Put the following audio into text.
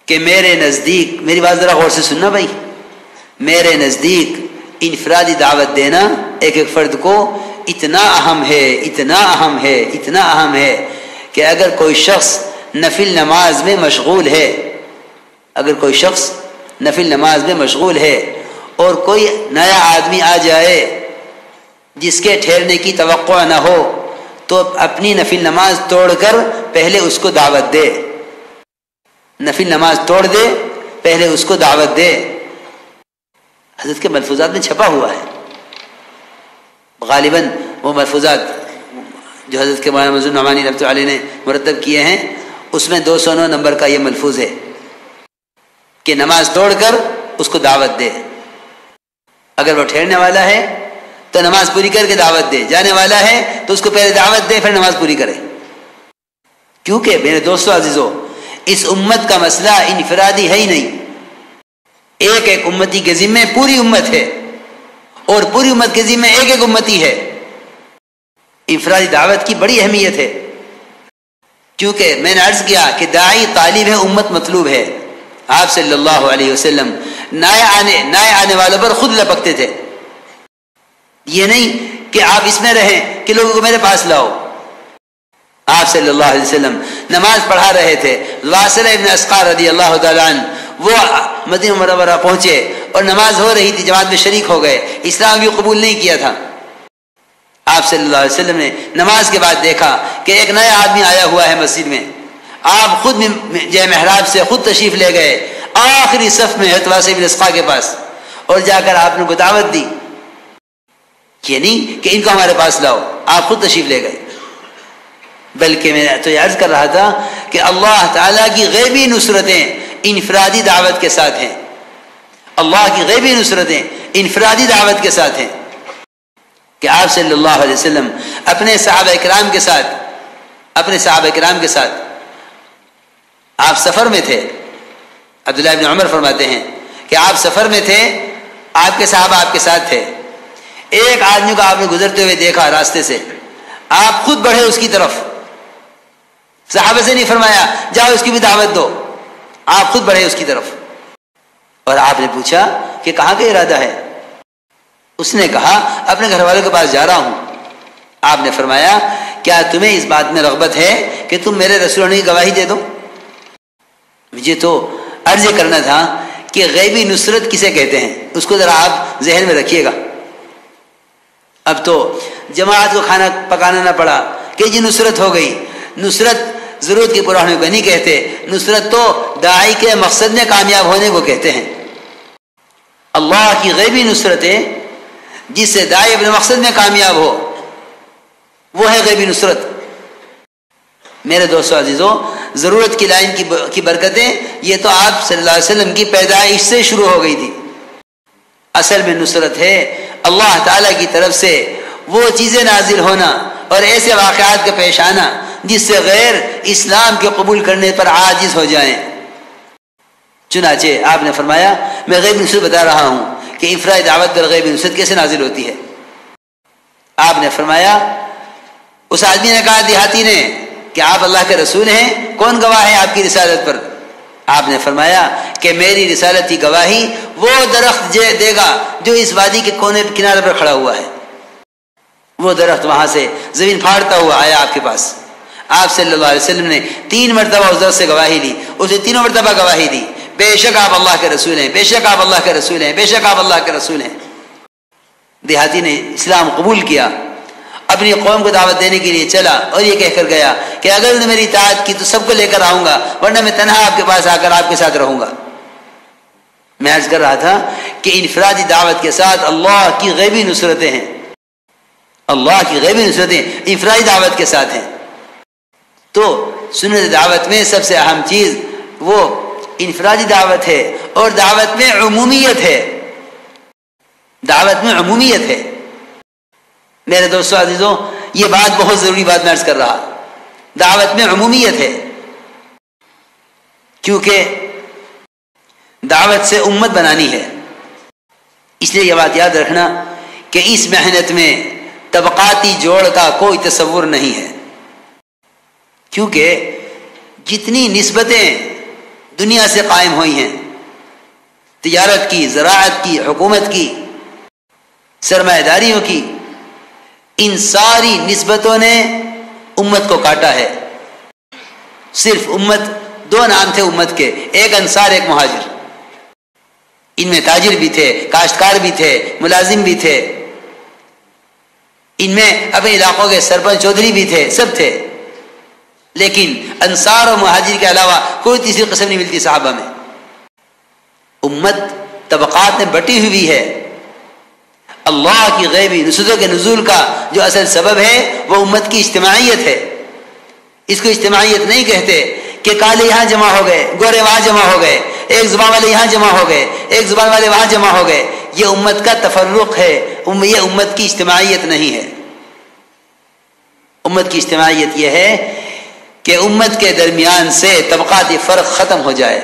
کہ میرے نزدیک، میری بات ذرا غور سے سننا بھائی، میرے نزدیک انفرادی دعوت دینا ایک ایک فرد کو اتنا اہم ہے، اتنا اہم ہے، اتنا اہم ہے کہ اگر کوئی شخص نفل نماز میں مشغول ہے، اگر کوئی شخص نفل نماز میں مشغول ہے اور کوئی نیا آدمی آ جائے جس کے ٹھہرنے کی توقع نہ ہو، تو اپنی نفل نماز توڑ کر پہلے اس کو دعوت دے، نفل نماز توڑ دے، پہلے اس کو دعوت دے۔ حضرت کے ملفوظات میں چھپا ہوا ہے، غالباً وہ ملفوظات جو حضرت کے مولانا منظور نعمانی رحمۃ اللہ علیہ نے مرتب کیے ہیں، اس میں 209 نمبر کا یہ ملفوظ ہے کہ نماز توڑ کر اس کو دعوت دے۔ اگر وہ ٹھہرنے والا ہے تو نماز پوری کر کے دعوت دے، جانے والا ہے تو اس کو پہلے دعوت دے پھر نماز پوری کرے۔ کیونکہ میرے دوستو عزیزو، اس امت کا مسئلہ انفرادی ہے ہی نہیں، ایک ایک امتی کے ذمے پوری امت ہے، اور پوری امت کے ذمے ایک ایک امتی ہے۔ انفرادی دعوت کی بڑی اہمیت ہے، کیونکہ میں نے عرض کیا کہ داعی طالب ہے، امت مطلوب ہے۔ آپ صلی اللہ علیہ وسلم نئے آنے والوں پر خود لپکتے تھے، یہ نہیں کہ آپ اس میں رہیں کہ لوگوں کو میرے پاس لاؤ۔ آپ صلی اللہ علیہ وسلم نماز پڑھا رہے تھے، واصلہ ابن اسقر رضی اللہ تعالیٰ عنہ وہ مدینہ منورہ پہنچے اور نماز ہو رہی تھی، جماعت میں شریک ہو گئے، اسلام بھی قبول نہیں کیا تھا۔ آپ صلی اللہ علیہ وسلم نے نماز کے بعد دیکھا کہ ایک نیا آدمی آیا ہوا ہے مسجد میں، آپ خود جو محراب سے خود تشریف لے گئے آخری صف میں واصلہ ابن اسقر کے پاس، اور جا کر آپ نے کو دعوت دی، یہ نہیں کہ ان کو ہمارے پاس لاؤ، آپ خود تشریف لے گئے۔ بلکہ میں تو یہ عرض کر رہا تھا کہ اللہ تعالیٰ کی غیبی نصرتیں انفرادی دعوت کے ساتھ ہیں، اللہ کی غیبی نصرتیں انفرادی دعوت کے ساتھ ہیں، کہ آپ صلی اللہ علیہ وسلم اپنے صحابہ کرام کے ساتھ آپ سفر میں تھے۔ عبداللہ ابن عمر فرماتے ہیں کہ آپ سفر میں تھے، آپ کے صحابہ آپ کے ساتھ تھے، ایک آدمی کو آپ نے گزرتے ہوئے دیکھا راستے سے، آپ خود بڑھے اس کی طرف، صحابہ سے نہیں فرمایا جاؤ اس کی بھی دعوت دو، آپ خود بڑھے اس کی طرف، اور آپ نے پوچھا کہ کہاں کا ارادہ ہے؟ اس نے کہا اپنے گھر والوں کے پاس جا رہا ہوں۔ آپ نے فرمایا کیا تمہیں اس بات میں رغبت ہے کہ تم میرے رسول ہونے کی گواہی دے دو؟ مجھے تو عرض کرنا تھا کہ غیبی نصرت کسے کہتے ہیں، اس کو ذرا آپ ذہن میں رکھیے گا۔ اب تو جماعت کو کھانا پکانا نہ پڑا کہ جی نصرت ہو گئی، نصرت ضرورت کی پورا ہونے کو نہیں کہتے، نصرت تو داعی کے مقصد میں کامیاب ہونے کو کہتے ہیں۔ اللہ کی غیبی نصرتیں جس سے داعی اپنے مقصد میں کامیاب ہو، وہ ہے غیبی نصرت۔ میرے دوستو عزیزو، ضرورت کی لائن کی برکتیں یہ تو آپ صلی اللہ علیہ وسلم کی پیدائش سے شروع ہو گئی تھی۔ اصل میں نصرت ہے اللہ تعالیٰ کی طرف سے وہ چیزیں نازل ہونا اور ایسے واقعات کا پیش آنا جس سے غیر اسلام کے قبول کرنے پر عاجز ہو جائیں۔ چنانچہ آپ نے فرمایا میں غیب نصرت بتا رہا ہوں کہ انفرادی دعوت پر غیب نصرت کیسے نازل ہوتی ہے۔ آپ نے فرمایا، اس آدمی نے کہا دیہاتی نے کہ آپ اللہ کے رسول ہیں، کون گواہ ہے آپ کی رسالت پر؟ آپ نے فرمایا کہ میری رسالت کی گواہی وہ درخت دے گا جو اس وادی کے کونے کنارے پر کھڑا ہوا ہے۔ وہ درخت وہاں سے زمین پھاڑتا ہوا آیا آپ کے پاس، آپ صلی اللہ علیہ وسلم نے 3 مرتبہ اس درخت سے گواہی لی، اسے 3 مرتبہ گواہی دی، بے شک آپ اللہ کے رسول ہیں، بے شک آپ اللہ کے رسول ہیں، بے شک آپ اللہ کے رسول ہیں۔ دیہاتی نے اسلام قبول کیا، اپنی قوم کو دعوت دینے کے لیے چلا اور یہ کہہ کر گیا کہ اگر انہوں نے میری اطاعت کی تو سب کو لے کر آؤں گا، ورنہ میں تنہا آپ کے پاس آ کر آپ کے ساتھ رہوں گا۔ میں عرض کر رہا تھا کہ انفرادی دعوت کے ساتھ اللہ کی غیبی نصرتیں ہیں، اللہ کی غیبی نصرتیں انفرادی دعوت کے ساتھ ہیں۔ تو سنت دعوت میں سب سے اہم چیز وہ انفرادی دعوت ہے، اور دعوت میں عمومیت ہے، دعوت میں عمومیت ہے۔ میرے دوستو عزیزوں، یہ بات بہت ضروری بات میں عرض کر رہا، دعوت میں عمومیت ہے، کیونکہ دعوت سے امت بنانی ہے۔ اس لیے یہ بات یاد رکھنا کہ اس محنت میں طبقاتی جوڑ کا کوئی تصور نہیں ہے، کیونکہ جتنی نسبتیں دنیا سے قائم ہوئی ہیں، تجارت کی، زراعت کی، حکومت کی، سرمایہ داریوں کی، ان ساری نسبتوں نے امت کو کاٹا ہے۔ صرف امت، دو نام تھے امت کے، ایک انصار ایک مہاجر۔ ان میں تاجر بھی تھے، کاشتکار بھی تھے، ملازم بھی تھے، ان میں اپنے علاقوں کے سرپنچ چودھری بھی تھے، سب تھے، لیکن انصار اور مہاجر کے علاوہ کوئی تیسری قسم نہیں ملتی صحابہ میں۔ امت طبقات میں بٹی ہوئی ہے۔ اللہ کی غیبی نصرتوں کے نزول کا جو اصل سبب ہے وہ امت کی اجتماعیت ہے۔ اس کو اجتماعیت نہیں کہتے کہ کالے یہاں جمع ہو گئے، گورے وہاں جمع ہو گئے، ایک زبان والے یہاں جمع ہو گئے، ایک زبان والے وہاں جمع ہو گئے۔ یہ امت کا تفرق ہے، یہ امت کی اجتماعیت نہیں ہے۔ امت کی اجتماعیت یہ ہے کہ امت کے درمیان سے طبقاتی فرق ختم ہو جائے،